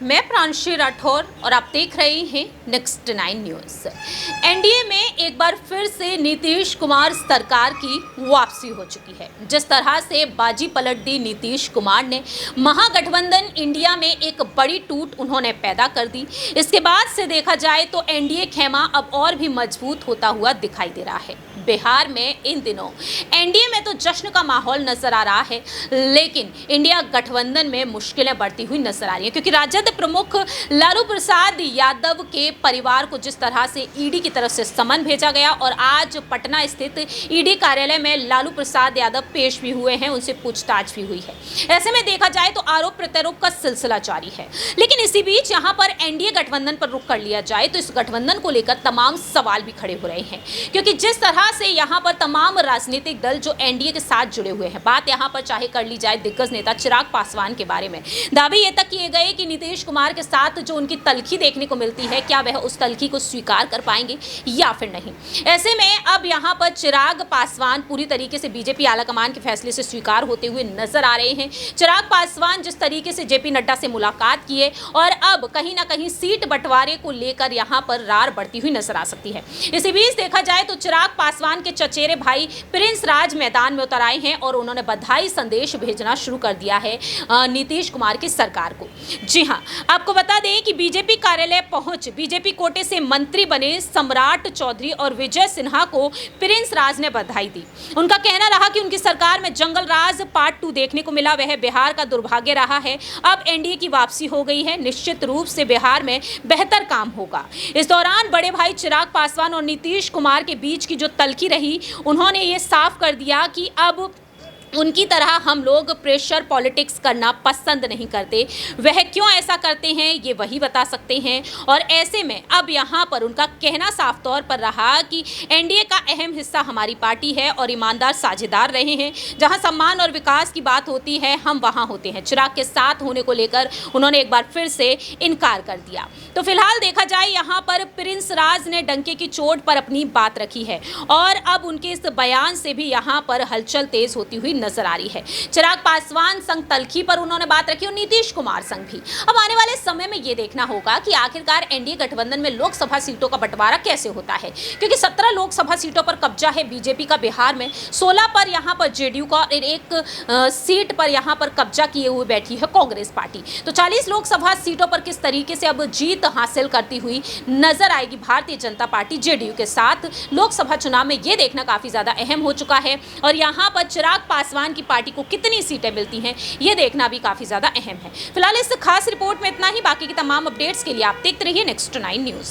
मैं प्रांशी राठौर और आप देख रहे हैं नेक्स्ट 9 न्यूज़। एनडीए में एक बार फिर से नीतीश कुमार सरकार की वापसी हो चुकी है। जिस तरह से बाजी पलट दी नीतीश कुमार ने, महागठबंधन इंडिया में एक बड़ी टूट उन्होंने पैदा कर दी। इसके बाद से देखा जाए तो एनडीए खेमा अब और भी मजबूत होता हुआ दिखाई दे रहा है। बिहार में इन दिनों एनडीए में तो जश्न का माहौल नजर आ रहा है, लेकिन इंडिया गठबंधन में मुश्किलें बढ़ती हुई नजर आ रही है, क्योंकि राजद प्रमुख लालू प्रसाद यादव के परिवार को जिस तरह से ईडी की तरफ से समन भेजा गया और आज पटना स्थित ईडी कार्यालय में लालू प्रसाद यादव पेश भी हुए हैं, उनसे पूछताछ भी हुई है। ऐसे में देखा जाए तो आरोप प्रत्यारोप का सिलसिला जारी है। लेकिन इसी बीच यहां पर एनडीए गठबंधन पर रुख कर लिया जाए तो इस गठबंधन को लेकर तमाम सवाल भी खड़े हो रहे हैं, क्योंकि जिस तरह से यहां पर तमाम राजनीतिक दल जो एनडीए के साथ जुड़े हुए हैं, बात यहां पर चाहे कर ली जाए दिग्गज नेता चिराग पासवान के बारे में, दावे ये तक किए गए कि नीतीश कुमार के साथ जो उनकी तलखी देखने को मिलती है, क्या वह उस तलखी को स्वीकार कर पाएंगे या फिर नहीं। ऐसे में अब यहां पर चिराग पासवान पूरी तरीके से बीजेपी आलाकमान के फैसले से स्वीकार होते हुए नजर आ रहे हैं। चिराग पासवान जिस तरीके से जेपी नड्डा से मुलाकात किए और अब कहीं ना कहीं सीट बंटवारे को लेकर यहां पर रार बढ़ती हुई नजर आ सकती है। इसी बीच देखा जाए तो चिराग पासवान के चचेरे भाई प्रिंस राज मैदान में उतर आए हैं और उन्होंने बधाई संदेश भेजना शुरू कर दिया है नीतीश कुमार की सरकार को। जी हां, आपको बता दें कि बीजेपी कार्यालय पहुंच बीजेपी कोटे से मंत्री बने सम्राट चौधरी और विजय सिन्हा को प्रिंस राज ने बधाई दी। उनका कहना रहा कि उनकी सरकार में जंगल राज पार्ट 2 देखने को मिला, वह बिहार का दुर्भाग्य रहा है। अब एनडीए की वापसी हो गई है, निश्चित रूप से बिहार में बेहतर काम होगा। इस दौरान बड़े भाई चिराग पासवान और नीतीश कुमार के बीच की जो तलखी रही, उन्होंने ये साफ कर दिया कि अब उनकी तरह हम लोग प्रेशर पॉलिटिक्स करना पसंद नहीं करते। वह क्यों ऐसा करते हैं ये वही बता सकते हैं। और ऐसे में अब यहाँ पर उनका कहना साफ तौर पर रहा कि एनडीए का अहम हिस्सा हमारी पार्टी है और ईमानदार साझेदार रहे हैं। जहाँ सम्मान और विकास की बात होती है, हम वहाँ होते हैं। चिराग के साथ होने को लेकर उन्होंने एक बार फिर से इनकार कर दिया। तो फिलहाल देखा जाए यहाँ पर प्रिंस राज ने डंके की चोट पर अपनी बात रखी है और अब उनके इस बयान से भी यहाँ पर हलचल तेज होती हुई नजर आ रही है। चिराग पासवान संग तलखी पर उन्होंने बात रखी और नीतीश कुमार संग भी। अब आने वाले समय में यह देखना होगा कि आखिरकार एनडीए गठबंधन में लोकसभा सीटों का बंटवारा कैसे होता है, क्योंकि 17 लोकसभा सीटों पर कब्जा है बीजेपी का बिहार में, 16 पर यहां पर जेडीयू का और एक सीट पर यहां पर कब्जा किए हुए बैठी है कांग्रेस पार्टी। तो 40 लोकसभा सीटों पर किस तरीके से अब जीत हासिल करती हुई नजर आएगी भारतीय जनता पार्टी जेडीयू के साथ लोकसभा चुनाव में, यह देखना काफी ज्यादा अहम हो चुका है। और यहां पर चिराग पासवान की पार्टी को कितनी सीटें मिलती हैं, यह देखना भी काफी ज्यादा अहम है। फिलहाल इस खास रिपोर्ट में इतना ही। बाकी की तमाम अपडेट्स के लिए आप देखते रहिए नेक्स्ट 9 न्यूज़।